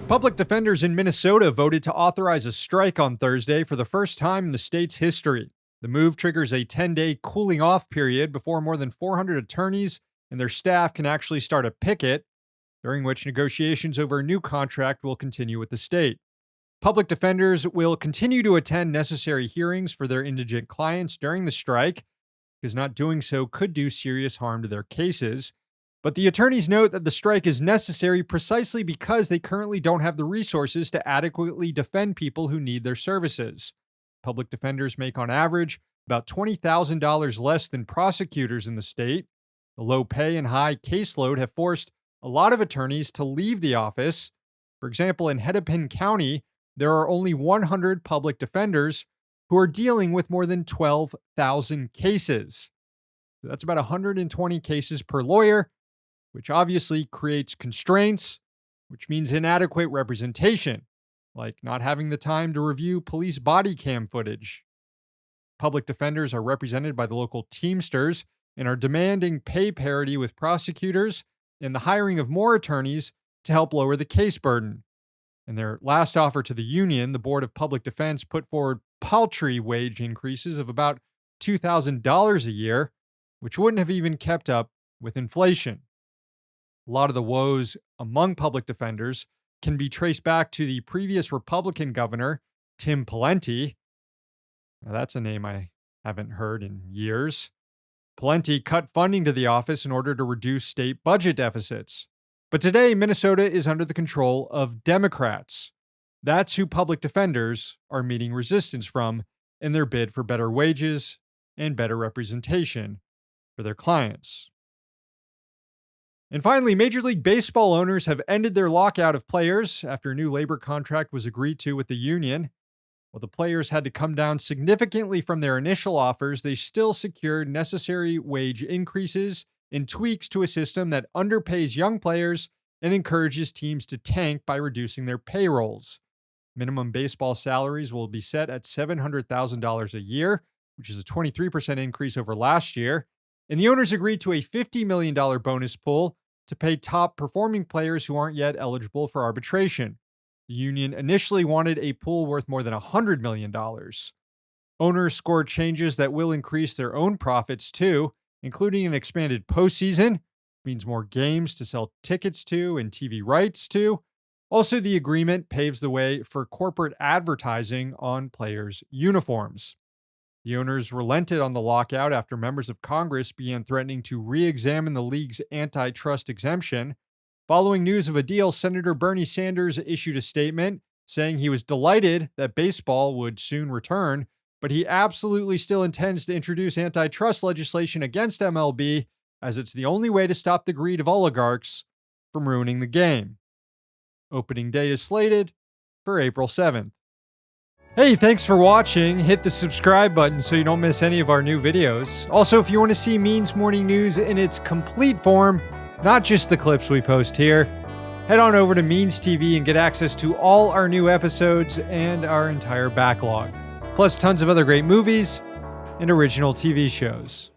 Public defenders in Minnesota voted to authorize a strike on Thursday for the first time in the state's history. The move triggers a 10-day cooling off period before more than 400 attorneys and their staff can actually start a picket, during which negotiations over a new contract will continue with the state. Public defenders will continue to attend necessary hearings for their indigent clients during the strike, because not doing so could do serious harm to their cases. But the attorneys note that the strike is necessary precisely because they currently don't have the resources to adequately defend people who need their services. Public defenders make on average about $20,000 less than prosecutors in the state. The low pay and high caseload have forced a lot of attorneys to leave the office. For example, in Hennepin County, there are only 100 public defenders who are dealing with more than 12,000 cases. That's about 120 cases per lawyer, which obviously creates constraints, which means inadequate representation, like not having the time to review police body cam footage. Public defenders are represented by the local Teamsters and are demanding pay parity with prosecutors and the hiring of more attorneys to help lower the case burden. In their last offer to the union, the Board of Public Defense put forward paltry wage increases of about $2,000 a year, which wouldn't have even kept up with inflation. A lot of the woes among public defenders can be traced back to the previous Republican governor, Tim Pawlenty. Now, that's a name I haven't heard in years. Pawlenty cut funding to the office in order to reduce state budget deficits. But today, Minnesota is under the control of Democrats. That's who public defenders are meeting resistance from in their bid for better wages and better representation for their clients. And finally, Major League Baseball owners have ended their lockout of players after a new labor contract was agreed to with the union. While the players had to come down significantly from their initial offers, they still secured necessary wage increases and tweaks to a system that underpays young players and encourages teams to tank by reducing their payrolls. Minimum baseball salaries will be set at $700,000 a year, which is a 23% increase over last year. And the owners agreed to a $50 million bonus pool to pay top performing players who aren't yet eligible for arbitration. The union initially wanted a pool worth more than $100 million. Owners scored changes that will increase their own profits too, including an expanded postseason, means more games to sell tickets to and TV rights to. Also, the agreement paves the way for corporate advertising on players' uniforms. The owners relented on the lockout after members of Congress began threatening to re-examine the league's antitrust exemption. Following news of a deal, Senator Bernie Sanders issued a statement saying he was delighted that baseball would soon return, but he absolutely still intends to introduce antitrust legislation against MLB, as it's the only way to stop the greed of oligarchs from ruining the game. Opening day is slated for April 7th. Hey, thanks for watching. Hit the subscribe button so you don't miss any of our new videos. Also, if you want to see Means Morning News in its complete form, not just the clips we post here, head on over to Means TV and get access to all our new episodes and our entire backlog, plus tons of other great movies and original TV shows.